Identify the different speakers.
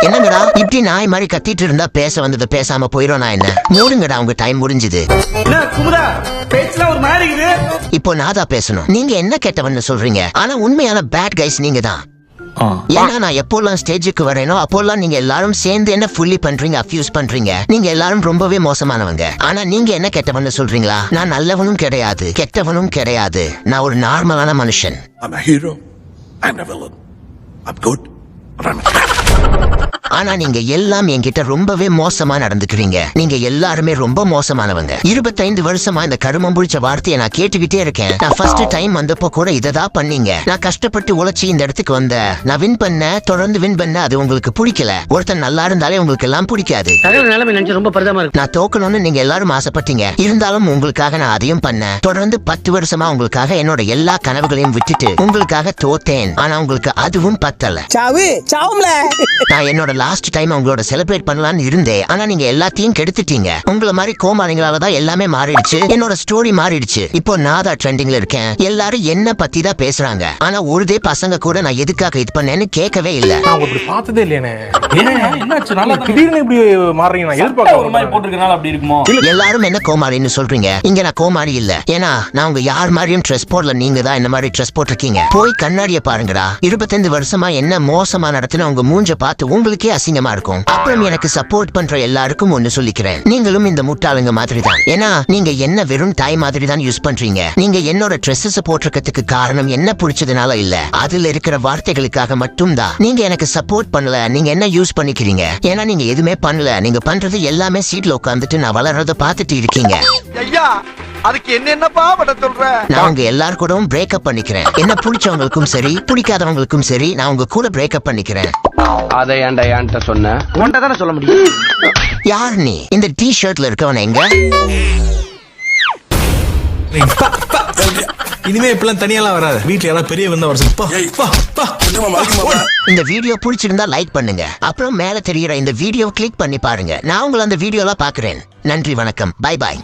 Speaker 1: என்னங்கடா இப்படி நாய் மாதிரி கத்திட்டு இருந்தா பேச வந்தது பேசாம போயிரும் நான் என்ன? மூடுங்கடா, உங்க டைம் முடிஞ்சுது. இப்போ நான் தான் பேசணும். நீங்க என்ன கெட்டவன்னு சொல்றீங்க, ஆனா உண்மையான பேட் கைஸ் நீங்க தான். ஏன்னா நான் எப்போல்லாம் ஸ்டேஜுக்கு வரேனோ அப்போல்லாம் நீங்க எல்லாரும் சேர்ந்து என்ன ஃபுல்லி பண்றீங்க, அஃப்யூஸ் பண்றீங்க. நீங்க எல்லாரும் ரொம்பவே மோசமானவங்க. ஆனா நீங்க என்ன கெட்டவன்னு சொல்றீங்களா? நான் நல்லவனும் கிடையாது, கெட்டவனும் கிடையாது. நான் ஒரு நார்மலான மனுஷன்.
Speaker 2: I'm a hero. I'm a villain. I'm good.
Speaker 1: ஆனா நீங்க எல்லாம் என்கிட்ட ரொம்பவே மோசமா நடந்துக்கிறீங்க. நீங்க எல்லாருமே ரொம்ப மோசமானவங்க. 25 வருஷமா இந்த கருமம் புடிச்ச வார்த்தையை நான் கேட்டுக்கிட்டே இருக்கேன். நான் ஃபர்ஸ்ட் டைம் வந்தப்போ கூட இததான் பண்ணீங்க. நான் கஷ்டப்பட்டு உழைச்சி இந்த இடத்துக்கு வந்த, நான் வின் பண்ண, தொடர்ந்து வின் பண்ண. அது உங்களுக்கு பிடிக்கல. ஒருத்தன் நல்லா இருந்தாலே உங்களுக்கு எல்லாம் பிடிக்காது. நான் தோக்கணும்னு நீங்க எல்லாரும் ஆசைப்பட்டீங்க. இருந்தாலும் உங்களுக்காக நான் அதையும் பண்ணேன். தொடர்ந்து 10 வருஷமா உங்களுக்காக என்னோட எல்லா கனவுகளையும் விட்டுட்டு உங்களுக்காக தோத்தேன். ஆனா உங்களுக்கு அதுவும் பத்தல. நான் என்னோட லாஸ்ட் டைம் உங்களோட செலிப்ரேட் பண்ணலாம்னு இருந்தேன். ஆனா நீங்க எல்லாத்தையும் கெடுத்துட்டீங்க. உங்களை மாதிரி கோமாளிங்களால தான் எல்லாமே மாறிடுச்சு. என்னோட ஸ்டோரி மாறிடுச்சு. இப்போ நான் தான் ட்ரெண்டிங்ல இருக்கேன். எல்லாரும் என்ன பத்தி தான் பேசுறாங்க. ஆனா ஒருதே பசங்க கூட நான் எதுக்காக இது பண்ணேன்னு கேட்கவே இல்ல.
Speaker 3: நான் இப்படி பார்த்ததே இல்லையே. என்னாச்சு நல்லா திடீர்னு இப்படி மாறீங்க? நான் எதிர்பார்க்க ஒரு மாதிரி போட்டுருக்கனால அப்படி இருக்குமோ?
Speaker 1: எல்லாரும் என்ன கோமாளின்னு சொல்றீங்க. இங்க நான் கோமாளி இல்ல. ஏன்னா நான் உங்க யார் மாதிரியும் ட்ரெஸ் போடல. நீங்க தான் இந்த மாதிரி ட்ரெஸ் போட்டிருக்கீங்க. போய் கண்ணாடிய பாருங்கடா. 25 வருஷமா என்ன மோசமா நடத்தின உங்க மூஞ்ச பார்த்து உங்களுக்கே அசிங்கமா இருக்கும். அப்புறம் எனக்கு சப்போர்ட் பண்ற எல்லாருக்கும் ஒன்னு சொல்லிக்கிறேன். நீங்களும் இந்த முட்டாளுங்க மாதிரி தான். ஏன்னா நீங்க என்ன வெறும் தாய் மாதிரி தான் யூஸ் பண்றீங்க. நீங்க என்னோட ட்ரெஸ்ஸஸ் போட்டிருக்கிறதுக்கு காரணம் என்ன பிடிச்சதுனால இல்ல, அதுல இருக்கிற வார்த்தைகளுக்காக மட்டும் தான். நீங்க எனக்கு சப்போர்ட் பண்ணல. நீங்க என்ன யூஸ் பண்ணிக்கிறீங்க. ஏன்னா நீங்க எதுவுமே பண்ணல. நீங்க பண்றது எல்லாமே சீட்ல உட்காந்துட்டு நான் வளர்றத பாத்துட்டு இருக்கீங்க.
Speaker 4: அதுக்கு என்னப்பா பண்ண சொல்ற?
Speaker 1: நான் உங்க எல்லாரும் கூடவும் பிரேக்கப் பண்ணிக்கிறேன். என்ன பிடிச்சவங்களுக்கும் சரி பிடிக்காதவங்களுக்கும் சரி நான் உங்க கூட பிரேக்கப் பண்ணிக்கிறேன்.
Speaker 5: அதை ஏன்டா ஏன்ட்ட சொன்ன?
Speaker 4: உன்கிட்ட தானே சொல்ல முடியும்.
Speaker 1: யார் நீ? இந்த டி ஷர்ட்ல இருக்கவன எங்க?
Speaker 3: இனிமே இப்பெல்லாம் தனியெல்லாம் வராது. வீட்டுல யாராவது பெரிய வந்தா வர
Speaker 1: இந்த வீடியோ பிடிச்சிருந்தா லைக் பண்ணுங்க. அப்புறம் மேல தெரியுற இந்த வீடியோ கிளிக் பண்ணி பாருங்க. நான் உங்களை அந்த வீடியோல பாக்குறேன். நன்றி, வணக்கம், பை பாய்.